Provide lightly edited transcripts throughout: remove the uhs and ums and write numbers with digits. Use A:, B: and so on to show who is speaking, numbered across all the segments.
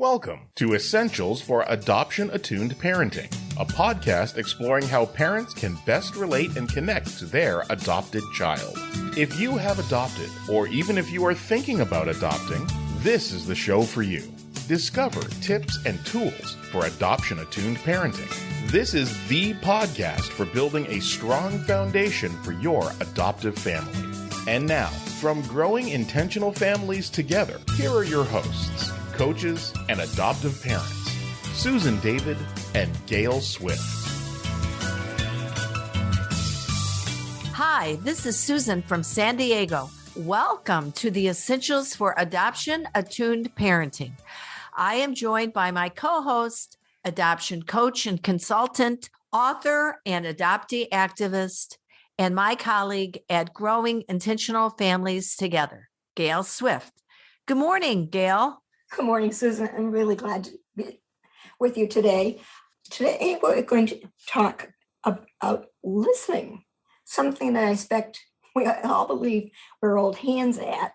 A: Welcome to Essentials for Adoption Attuned Parenting, a podcast exploring how parents can best relate and connect to their adopted child. If you have adopted, or even if you are thinking about adopting, this is the show for you. Discover tips and tools for adoption attuned parenting. This is the podcast for building a strong foundation for your adoptive family. And now, from growing intentional families together, here are your hosts, coaches, and adoptive parents, Susan, David, and Gayle Swift.
B: Hi, this is Susan from San Diego. Welcome to the Essentials for Adoption Attuned Parenting. I am joined by my co-host, adoption coach and consultant, author and adoptee activist, and my colleague at Growing Intentional Families Together, Gayle Swift. Good morning, Gayle.
C: Good morning, Susan. I'm really glad to be with you today. Today, we're going to talk about listening, something that I expect we all believe we're old hands at.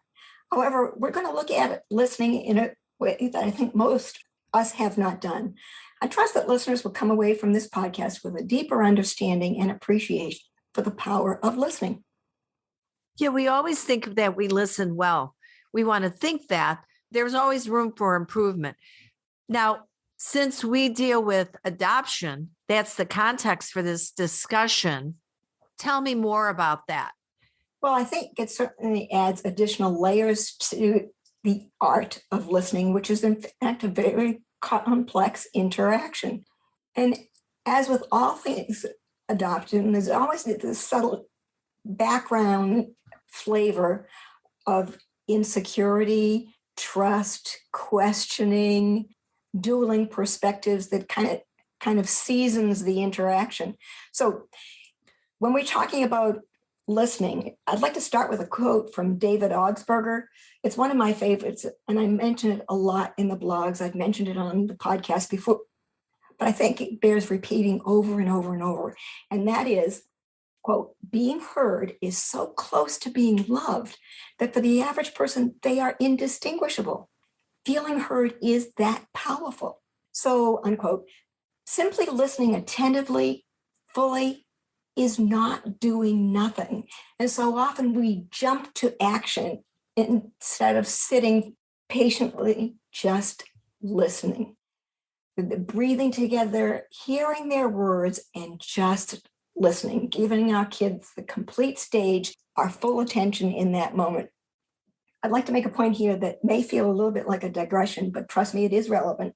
C: However, we're going to look at listening in a way that I think most us have not done. I trust that listeners will come away from this podcast with a deeper understanding and appreciation for the power of listening.
B: Yeah, we always think that we listen well. We want to think that. There's always room for improvement. Now, since we deal with adoption, that's the context for this discussion. Tell me more about that.
C: Well, I think it certainly adds additional layers to the art of listening, which is in fact a very complex interaction. And as with all things adoption, there's always this subtle background flavor of insecurity, trust, questioning, dueling perspectives that kind of seasons the interaction. So when we're talking about listening, I'd like to start with a quote from David Augsburger. It's one of my favorites, and I mention it a lot in the blogs. I've mentioned it on the podcast before, but I think it bears repeating over and over and over. And that is, quote, being heard is so close to being loved that for the average person, they are indistinguishable. Feeling heard is that powerful. So, unquote, simply listening attentively, fully, is not doing nothing. And so often we jump to action instead of sitting patiently, just listening. The breathing together, hearing their words, and just listening, giving our kids the complete stage, our full attention in that moment. I'd like to make a point here that may feel a little bit like a digression, but trust me, it is relevant.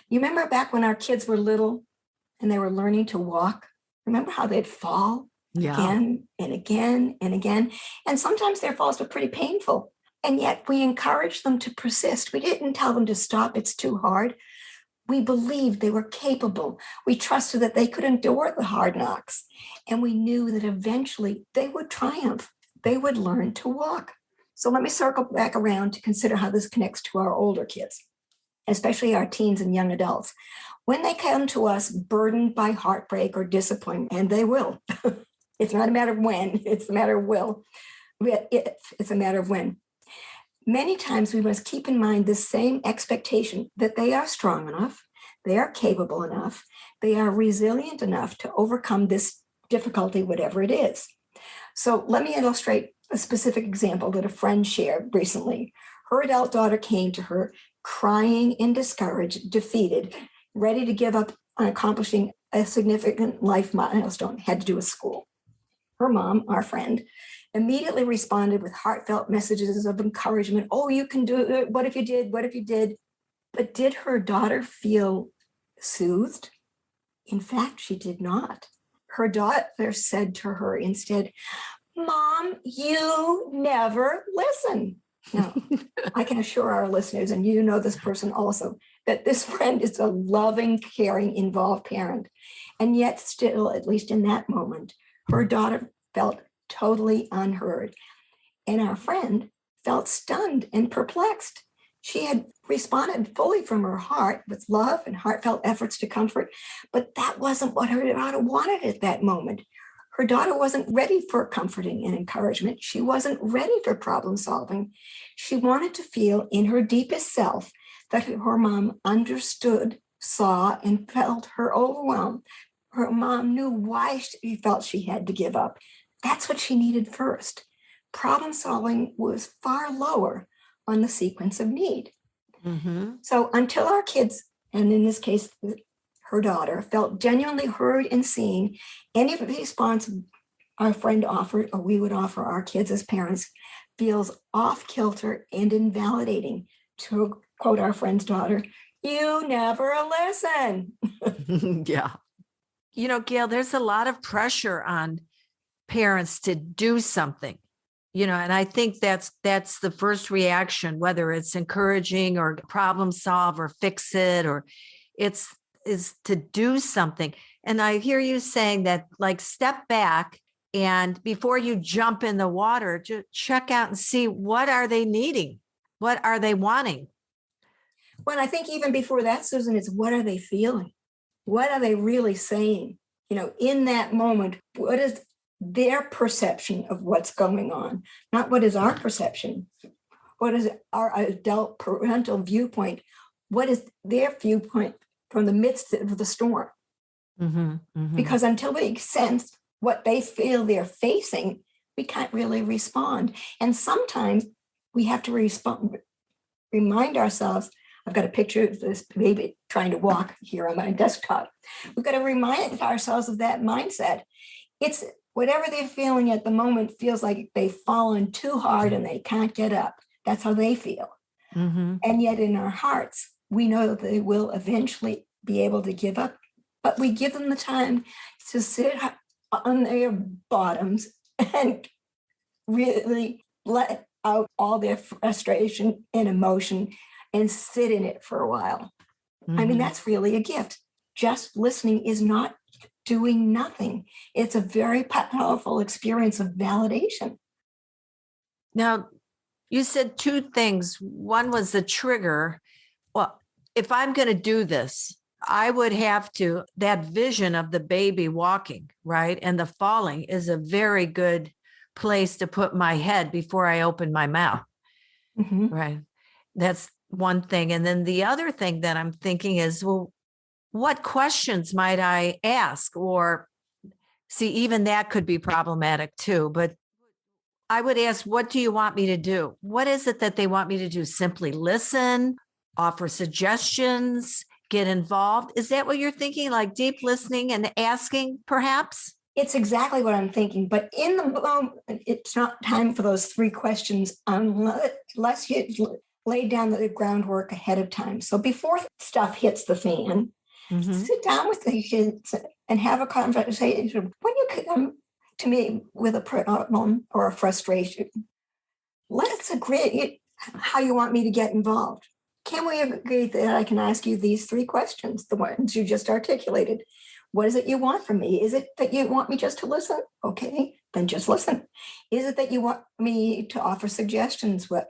C: You remember back when our kids were little and they were learning to walk? Remember how they'd fall again and again and again? And sometimes their falls were pretty painful. And yet we encouraged them to persist. We didn't tell them to stop. It's too hard. We believed they were capable. We trusted that they could endure the hard knocks. And we knew that eventually they would triumph. They would learn to walk. So let me circle back around to consider how this connects to our older kids, especially our teens and young adults. When they come to us burdened by heartbreak or disappointment, and they will, it's not a matter of when, it's a matter of will. It's a matter of when. Many times we must keep in mind this same expectation that they are strong enough, they are capable enough, they are resilient enough to overcome this difficulty, whatever it is. So let me illustrate a specific example that a friend shared recently. Her adult daughter came to her crying and discouraged, defeated, ready to give up on accomplishing a significant life milestone, had to do with school. Her mom, our friend, immediately responded with heartfelt messages of encouragement. Oh, you can do it. What if you did? What if you did? But did her daughter feel soothed? In fact, she did not. Her daughter said to her instead, Mom, you never listen. Now, I can assure our listeners, and you know this person also, that this friend is a loving, caring, involved parent. And yet still, at least in that moment, her daughter felt totally unheard. And our friend felt stunned and perplexed. She had responded fully from her heart with love and heartfelt efforts to comfort, but that wasn't what her daughter wanted at that moment. Her daughter wasn't ready for comforting and encouragement. She wasn't ready for problem solving. She wanted to feel in her deepest self that her mom understood, saw, and felt her overwhelm. Her mom knew why she felt she had to give up. That's what she needed first. Problem solving was far lower on the sequence of need.
B: Mm-hmm.
C: So until our kids, and in this case, her daughter, felt genuinely heard and seen, any response our friend offered or we would offer our kids as parents feels off kilter and invalidating. To quote our friend's daughter, "You never listen."
B: Yeah. Gayle, there's a lot of pressure on parents to do something, and I think that's the first reaction, whether it's encouraging or problem solve or fix it, or is to do something. And I hear you saying that, like, step back and before you jump in the water, just check out and see, what are they needing? What are they wanting?
C: Well, I think even before that, Susan, it's what are they feeling? What are they really saying? In that moment, what is their perception of what's going on? Not what is our perception. What is our adult parental viewpoint? What is their viewpoint from the midst of the storm?
B: Mm-hmm, mm-hmm.
C: Because until we sense what they feel they're facing, we can't really respond. And sometimes we have to remind ourselves. I've got a picture of this baby trying to walk here on my desktop. We've got to remind ourselves of that mindset. It's whatever they're feeling at the moment feels like they've fallen too hard and they can't get up. That's how they feel.
B: Mm-hmm.
C: And yet in our hearts, we know that they will eventually be able to give up, but we give them the time to sit on their bottoms and really let out all their frustration and emotion and sit in it for a while.
B: Mm-hmm.
C: I mean, that's really a gift. Just listening is not doing nothing. It's a very powerful experience of validation.
B: Now, you said two things. One was the trigger. Well, if I'm going to do this, I would have to, that vision of the baby walking, right? And the falling is a very good place to put my head before I open my mouth,
C: Mm-hmm.
B: right? That's one thing. And then the other thing that I'm thinking is, well, what questions might I ask? Or see, even that could be problematic too. But I would ask, what do you want me to do? What is it that they want me to do? Simply listen, offer suggestions, get involved? Is that what you're thinking? Like deep listening and asking, perhaps?
C: It's exactly what I'm thinking. But in the moment, it's not time for those three questions unless you lay down the groundwork ahead of time. So before stuff hits the fan,
B: Mm-hmm.
C: sit down with the kids and have a conversation. When you come to me with a problem or a frustration, let's agree how you want me to get involved. Can we agree that I can ask you these three questions, the ones you just articulated? What is it you want from me? Is it that you want me just to listen? Okay, then just listen. Is it that you want me to offer suggestions? What,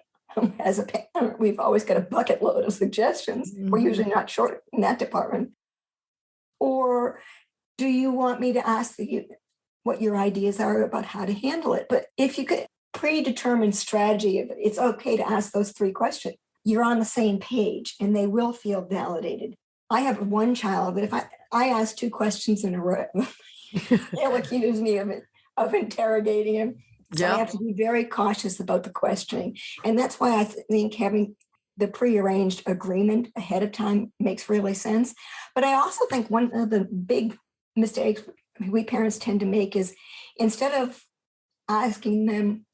C: as a parent, we've always got a bucket load of suggestions.
B: Mm-hmm.
C: We're usually not short in that department. Or do you want me to ask you what your ideas are about how to handle it? But if you could predetermine strategy, it's okay to ask those three questions. You're on the same page and they will feel validated. I have one child, but if I ask two questions in a row, they'll accuse me of interrogating him. So I have to be very cautious about the questioning. And that's why I think having the prearranged agreement ahead of time makes really sense. But I also think one of the big mistakes we parents tend to make is, instead of asking them,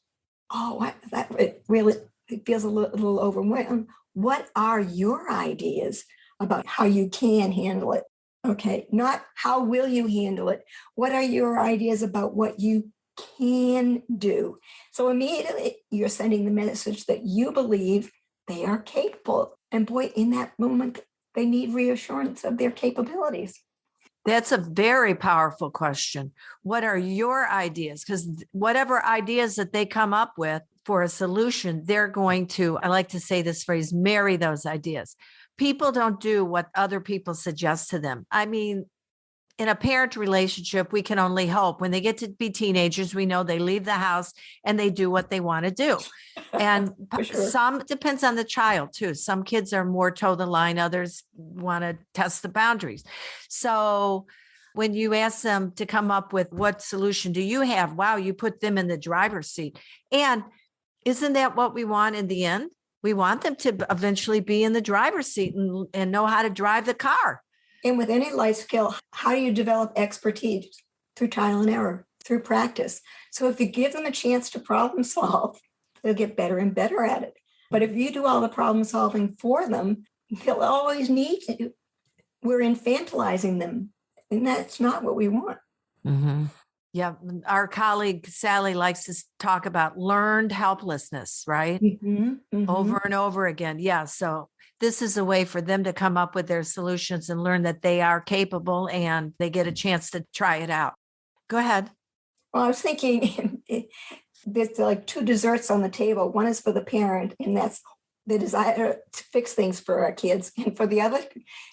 C: oh, it feels a little overwhelmed, what are your ideas about how you can handle it? Okay, not how will you handle it? What are your ideas about what you can do? So immediately you're sending the message that you believe they are capable. And boy, in that moment, they need reassurance of their capabilities.
B: That's a very powerful question. What are your ideas? Because whatever ideas that they come up with for a solution, they're going to, I like to say this phrase, marry those ideas. People don't do what other people suggest to them. I mean, in a parent relationship, we can only hope. When they get to be teenagers, we know they leave the house and they do what they want to do. And
C: Sure.
B: some depends on the child too. Some kids are more toe the line, others want to test the boundaries. So when you ask them to come up with what solution do you have, wow, you put them in the driver's seat. And isn't that what we want in the end? We want them to eventually be in the driver's seat and know how to drive the car.
C: And with any life skill, how do you develop expertise? Through trial and error, through practice. So if you give them a chance to problem solve, they'll get better and better at it. But if you do all the problem solving for them, they'll always need you. We're infantilizing them, and that's not what we want.
B: Mm-hmm. Yeah. Our colleague Sally likes to talk about learned helplessness, right? Over and over again. Yeah. So this is a way for them to come up with their solutions and learn that they are capable and they get a chance to try it out. Go ahead.
C: Well, I was thinking there's like two desserts on the table. One is for the parent, and that's the desire to fix things for our kids. And for the other,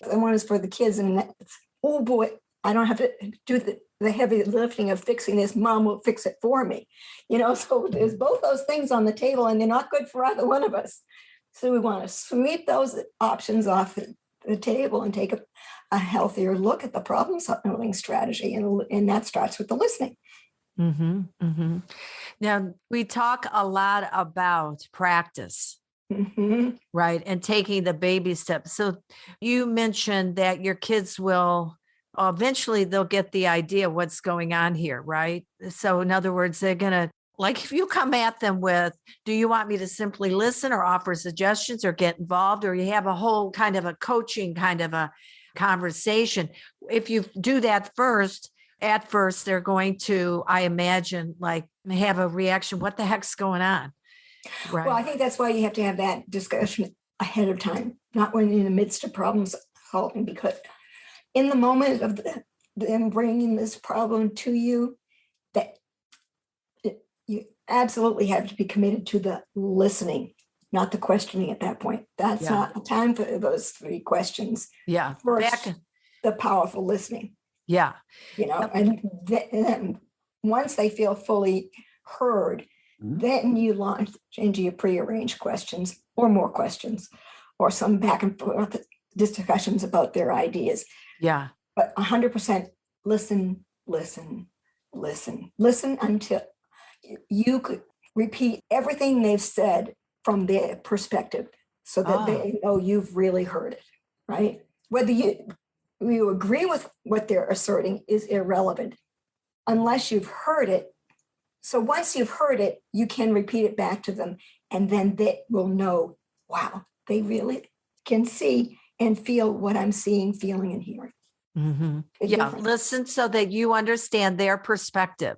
C: the one is for the kids, and that's, oh boy, I don't have to do the heavy lifting of fixing this. Mom will fix it for me. So there's both those things on the table, and they're not good for either one of us. So we want to sweep those options off the table and take a healthier look at the problem solving strategy. And that starts with the listening.
B: Mm-hmm, mm-hmm. Now, we talk a lot about practice, right? And taking the baby steps. So you mentioned that your kids will eventually they'll get the idea what's going on here, right? So in other words, they're going to, like, if you come at them with, do you want me to simply listen or offer suggestions or get involved, or you have a whole kind of a coaching kind of a conversation. If you do that at first, they're going to, I imagine, like have a reaction. What the heck's going on? Right.
C: Well, I think that's why you have to have that discussion ahead of time, not when you're in the midst of problem solving, because in the moment of them bringing this problem to you, that you absolutely have to be committed to the listening, not the questioning at that point. That's not the time for those three questions.
B: Yeah.
C: First, the powerful listening.
B: Yeah.
C: And then once they feel fully heard, then you launch into your prearranged questions or more questions or some back and forth discussions about their ideas.
B: Yeah.
C: But 100% listen until you could repeat everything they've said from their perspective so that they know you've really heard it, right? Whether you agree with what they're asserting is irrelevant unless you've heard it. So once you've heard it, you can repeat it back to them, and then they will know, wow, they really can see and feel what I'm seeing, feeling, and hearing.
B: Mm-hmm. Yeah, listen so that you understand their perspective.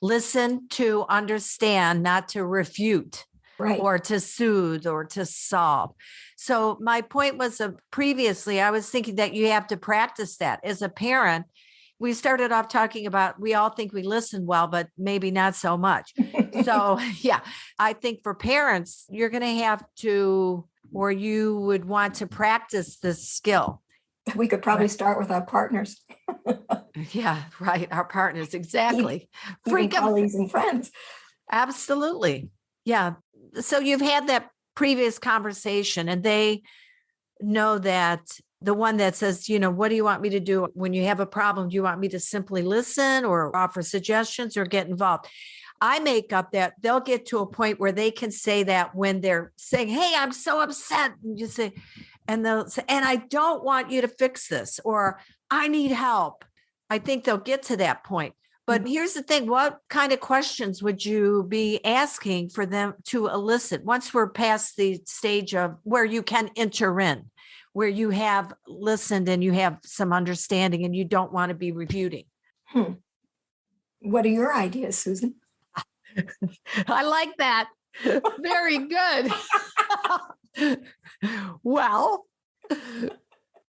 B: Listen to understand, not to refute, right, or to soothe or to solve. So my point was previously, I was thinking that you have to practice that as a parent. We started off talking about, we all think we listen well, but maybe not so much. So yeah, I think for parents, you're going to have to, or you would want to practice this skill.
C: We could probably start with our partners.
B: Yeah, right. Our partners. Exactly.
C: Even colleagues and friends.
B: Absolutely. Yeah. So you've had that previous conversation and they know that the one that says, what do you want me to do when you have a problem? Do you want me to simply listen or offer suggestions or get involved? I make up that they'll get to a point where they can say that when they're saying, hey, I'm so upset. And you say, and they'll say, and I don't want you to fix this, or I need help. I think they'll get to that point. But here's the thing. What kind of questions would you be asking for them to elicit once we're past the stage of where you can enter in, where you have listened and you have some understanding and you don't want to be refuting?
C: What are your ideas, Susan?
B: I like that. Very good. Well,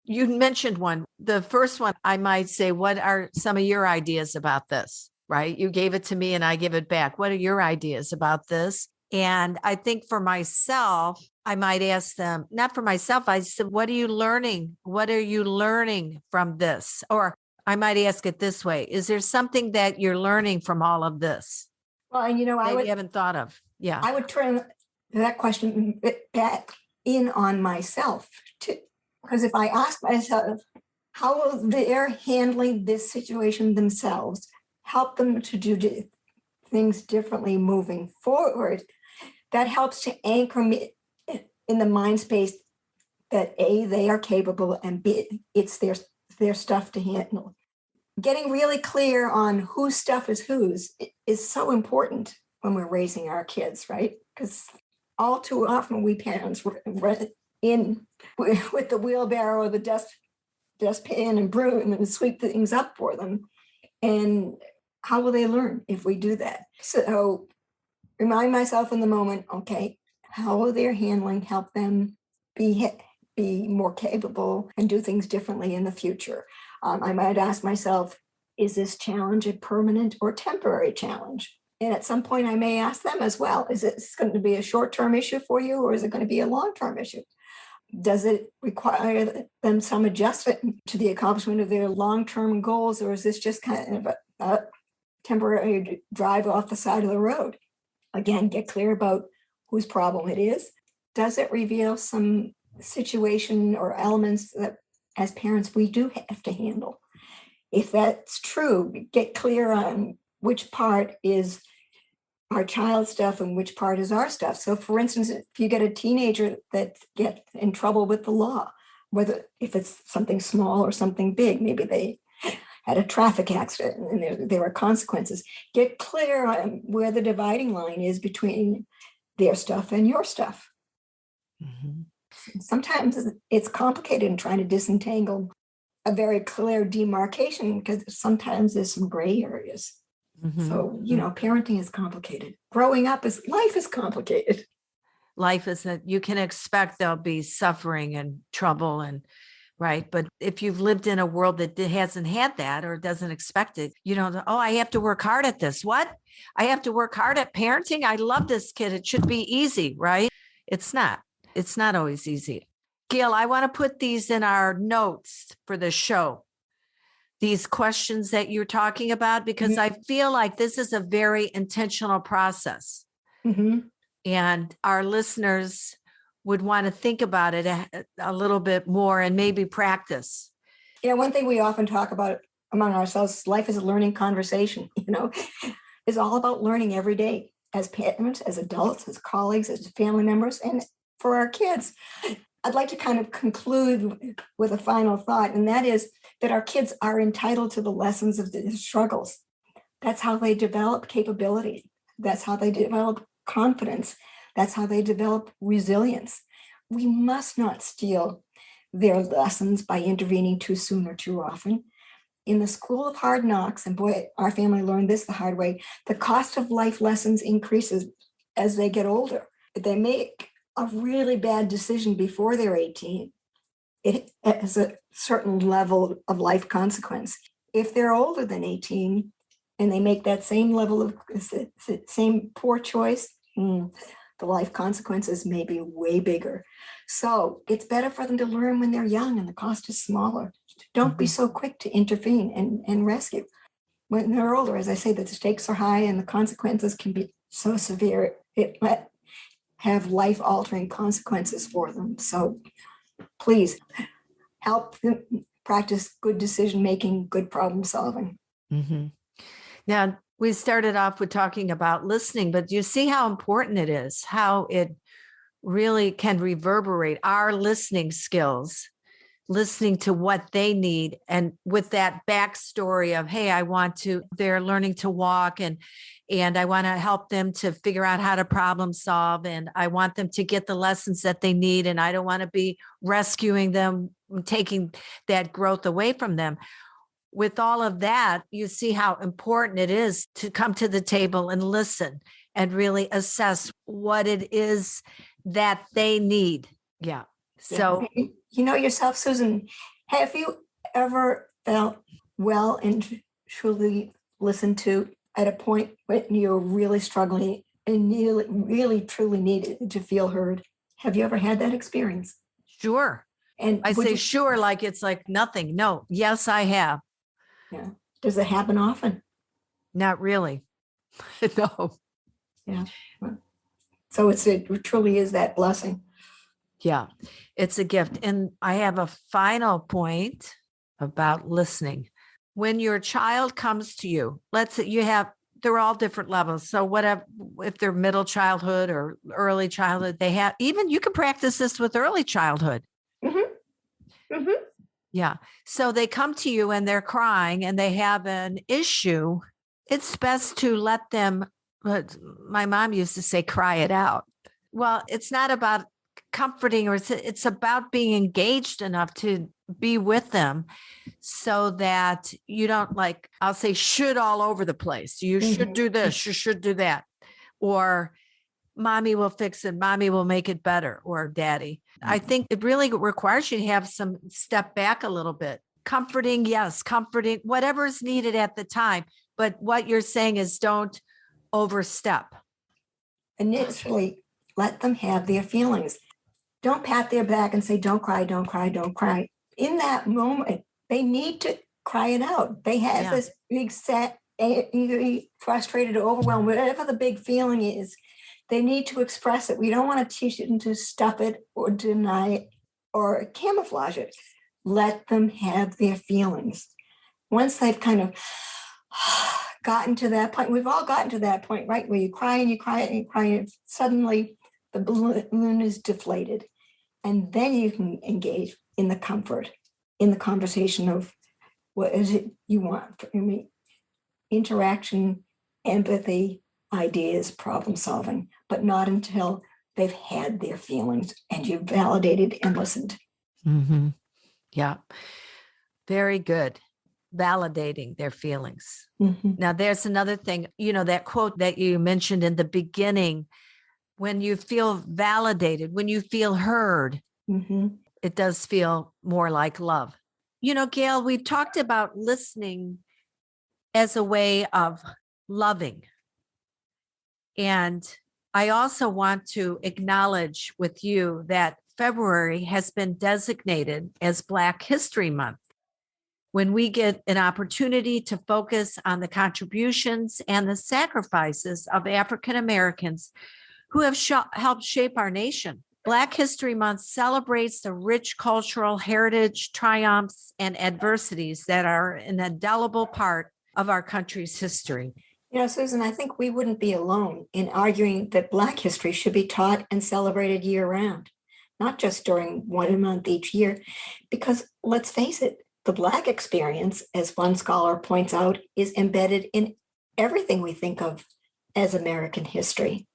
B: you mentioned one. The first one, I might say, what are some of your ideas about this? Right? You gave it to me and I give it back. What are your ideas about this? And I think for myself, I might ask them, not for myself, I said, what are you learning? What are you learning from this? Or I might ask it this way. Is there something that you're learning from all of this
C: Well, and
B: that you haven't thought of? Yeah.
C: I would turn that question back in on myself too, because if I ask myself, how will their handling this situation themselves help them to do things differently moving forward? That helps to anchor me in the mind space that A, they are capable, and B, it's their stuff to handle. Getting really clear on whose stuff is whose is so important when we're raising our kids, right? Because all too often we parents run in with the wheelbarrow or the dustpan and broom and sweep things up for them. And how will they learn if we do that? So remind myself in the moment, okay, how will their handling help them be more capable and do things differently in the future? I might ask myself, is this challenge a permanent or temporary challenge? And at some point I may ask them as well, is it going to be a short-term issue for you, or is it going to be a long-term issue? Does it require them some adjustment to the accomplishment of their long-term goals, or is this just kind of a temporary drive off the side of the road? Again, get clear about whose problem it is. Does it reveal some situation or elements that as parents we do have to handle? If that's true, get clear on which part is our child's stuff and which part is our stuff. So for instance, if you get a teenager that gets in trouble with the law, whether if it's something small or something big, maybe they had a traffic accident and there were consequences, get clear on where the dividing line is between their stuff and your stuff. Mm-hmm. Sometimes it's complicated in trying to disentangle a very clear demarcation because sometimes there's some gray areas. Mm-hmm. So, parenting is complicated. Growing up life is complicated.
B: Life is that you can expect there'll be suffering and trouble and right. But if you've lived in a world that hasn't had that or doesn't expect it, I have to work hard at this. What? I have to work hard at parenting. I love this kid. It should be easy, right? It's not. It's not always easy. Gayle, I want to put these in our notes for the show. These questions that you're talking about, because mm-hmm. I feel like this is a very intentional process. Mm-hmm. And our listeners would want to think about it a little bit more and maybe practice.
C: Yeah, one thing we often talk about among ourselves, life is a learning conversation, is all about learning every day as parents, as adults, as colleagues, as family members, and for our kids. I'd like to kind of conclude with a final thought, and that is that our kids are entitled to the lessons of the struggles. That's how they develop capability. That's how they develop confidence. That's how they develop resilience. We must not steal their lessons by intervening too soon or too often. In the school of hard knocks, and boy, our family learned this the hard way, the cost of life lessons increases as they get older. If they make a really bad decision before they're 18, it has a certain level of life consequence. If they're older than 18 and they make that same level of same poor choice, the life consequences may be way bigger. So it's better for them to learn when they're young and the cost is smaller. Don't mm-hmm. be so quick to intervene and rescue. When they're older, as I say, the stakes are high and the consequences can be so severe. It might have life-altering consequences for them. So please help them practice good decision-making, good problem-solving.
B: Mm-hmm. Now, we started off with talking about listening, but you see how important it is, how it really can reverberate our listening skills, listening to what they need. And with that backstory of, hey, they're learning to walk and I want to help them to figure out how to problem solve. And I want them to get the lessons that they need. And I don't want to be rescuing them, taking that growth away from them. With all of that, you see how important it is to come to the table and listen and really assess what it is that they need. Yeah. So,
C: yourself, Susan, have you ever felt well and truly listened to at a point when you're really struggling and you really truly needed to feel heard? Have you ever had that experience?
B: Sure. And I say sure, like it's like nothing. No. Yes, I have.
C: Yeah. Does it happen often?
B: Not really. No.
C: Yeah. So it truly is that blessing.
B: Yeah, it's a gift. And I have a final point about listening. When your child comes to you, let's say they're all different levels. So whatever, if they're middle childhood or early childhood, even you can practice this with early childhood.
C: Mm-hmm. Mm-hmm.
B: Yeah. So they come to you and they're crying and they have an issue. It's best to let them, my mom used to say, cry it out. Well, it's not about comforting, or it's about being engaged enough to be with them so that you don't, like, I'll say, should all over the place. You should do this, you should do that. Or mommy will fix it, mommy will make it better, or daddy. I think it really requires you to have some step back a little bit. Comforting, yes, comforting, whatever is needed at the time. But what you're saying is don't overstep.
C: Initially, let them have their feelings. Don't pat their back and say, don't cry, don't cry, don't cry. In that moment, they need to cry it out. They have this big set, angry, frustrated, overwhelmed, whatever the big feeling is. They need to express it. We don't want to teach them to stuff it or deny it or camouflage it. Let them have their feelings. Once they've kind of gotten to that point, we've all gotten to that point, right? Where you cry and you cry and you cry and suddenly the balloon is deflated. And then you can engage in the comfort, in the conversation of what is it you want from me? Interaction, empathy, ideas, problem solving, but not until they've had their feelings and you've validated and listened.
B: Mm-hmm. Yeah. Very good. Validating their feelings.
C: Mm-hmm.
B: Now, there's another thing, that quote that you mentioned in the beginning, when you feel validated, when you feel heard, it does feel more like love. Gayle, we've talked about listening as a way of loving. And I also want to acknowledge with you that February has been designated as Black History Month, when we get an opportunity to focus on the contributions and the sacrifices of African Americans who have helped shape our nation. Black History Month celebrates the rich cultural heritage, triumphs, and adversities that are an indelible part of our country's history.
C: Susan, I think we wouldn't be alone in arguing that Black history should be taught and celebrated year-round, not just during 1 month each year, because let's face it, the Black experience, as one scholar points out, is embedded in everything we think of as American history.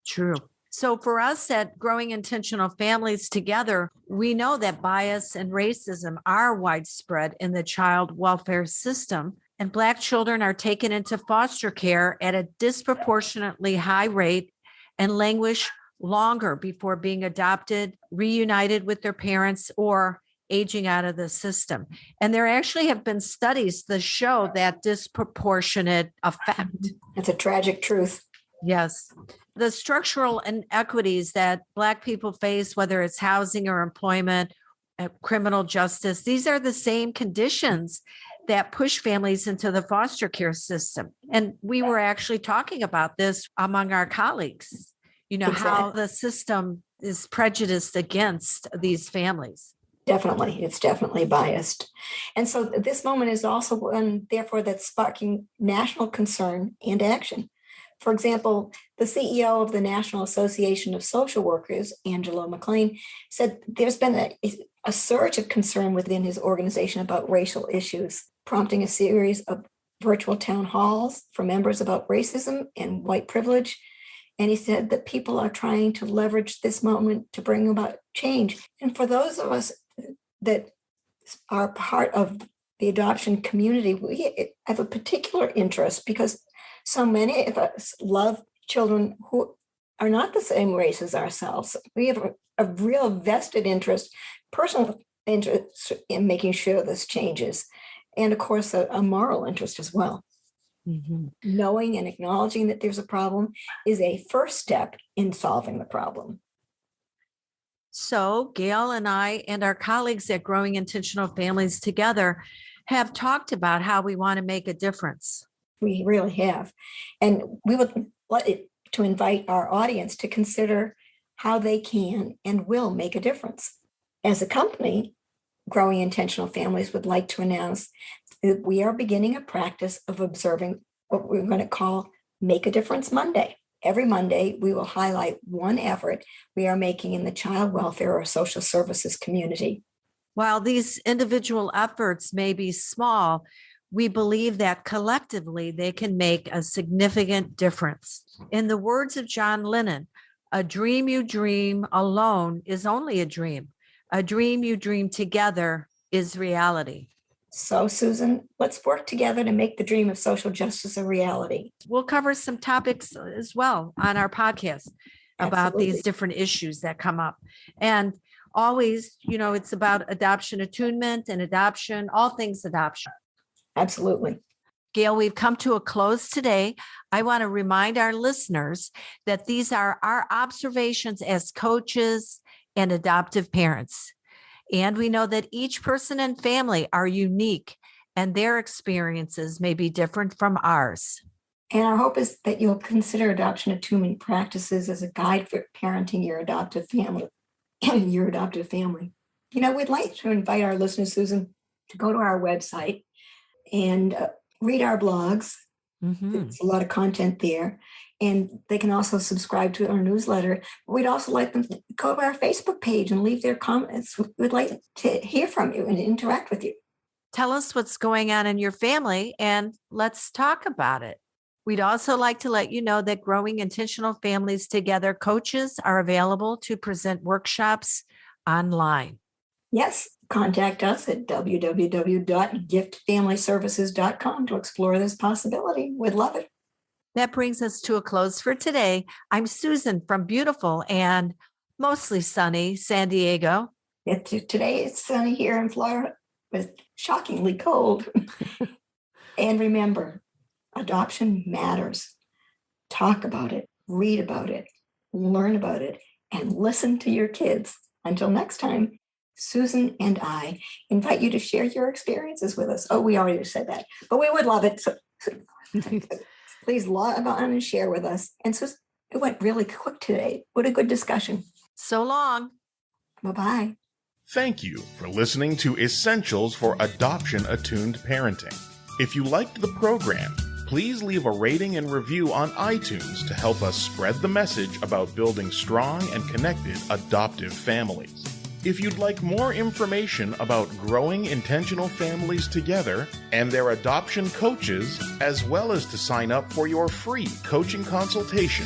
B: True. So for us at Growing Intentional Families Together, we know that bias and racism are widespread in the child welfare system, and Black children are taken into foster care at a disproportionately high rate and languish longer before being adopted, reunited with their parents, or aging out of the system. And there actually have been studies that show that disproportionate effect.
C: It's a tragic truth.
B: Yes. The structural inequities that Black people face, whether it's housing or employment, criminal justice, these are the same conditions that push families into the foster care system. And we were actually talking about this among our colleagues,
C: Exactly.
B: How the system is prejudiced against these families.
C: Definitely. It's definitely biased. And so this moment is also one, therefore, that's sparking national concern and action. For example, the CEO of the National Association of Social Workers, Angelo McLean, said there's been a surge of concern within his organization about racial issues, prompting a series of virtual town halls for members about racism and white privilege. And he said that people are trying to leverage this moment to bring about change. And for those of us that are part of the adoption community, we have a particular interest because so many of us love children who are not the same race as ourselves. We have a real vested interest, personal interest in making sure this changes. And of course, a moral interest as well. Mm-hmm. Knowing and acknowledging that there's a problem is a first step in solving the problem.
B: So Gayle and I and our colleagues at Growing Intentional Families Together have talked about how we want to make a difference.
C: We really have. And we would like to invite our audience to consider how they can and will make a difference. As a company, Growing Intentional Families would like to announce that we are beginning a practice of observing what we're going to call Make a Difference Monday. Every Monday, we will highlight one effort we are making in the child welfare or social services community.
B: While these individual efforts may be small, we believe that collectively they can make a significant difference. In the words of John Lennon, a dream you dream alone is only a dream. A dream you dream together is reality.
C: So, Susan, let's work together to make the dream of social justice a reality.
B: We'll cover some topics as well on our podcast about
C: Absolutely.
B: these different issues that come up. And always, it's about adoption attunement and adoption, all things adoption.
C: Absolutely.
B: Gayle, we've come to a close today. I want to remind our listeners that these are our observations as coaches and adoptive parents. And we know that each person and family are unique and their experiences may be different from ours.
C: And our hope is that you'll consider adoption attunement practices as a guide for parenting your adoptive family. We'd like to invite our listeners, Susan, to go to our website and read our blogs.
B: Mm-hmm.
C: There's a lot of content there. And they can also subscribe to our newsletter. We'd also like them to go to our Facebook page and leave their comments. We'd like to hear from you and interact with you.
B: Tell us what's going on in your family and let's talk about it. We'd also like to let you know that Growing Intentional Families Together coaches are available to present workshops online.
C: Yes, contact us at www.giftfamilyservices.com to explore this possibility. We'd love it.
B: That brings us to a close for today. I'm Susan from beautiful and mostly sunny San Diego.
C: Today it's sunny here in Florida, but shockingly cold. And remember, adoption matters. Talk about it, read about it, learn about it, and listen to your kids. Until next time, Susan and I invite you to share your experiences with us. Oh, we already said that, but we would love it. So please log on and share with us. And so it went really quick today. What a good discussion.
B: So long.
C: Bye-bye.
A: Thank you for listening to Essentials for Adoption Attuned Parenting. If you liked the program, please leave a rating and review on iTunes to help us spread the message about building strong and connected adoptive families. If you'd like more information about Growing Intentional Families Together and their adoption coaches, as well as to sign up for your free coaching consultation,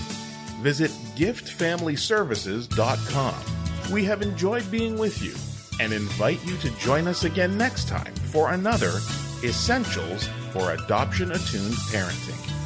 A: visit giftfamilyservices.com. We have enjoyed being with you and invite you to join us again next time for another Essentials for Adoption Attuned Parenting.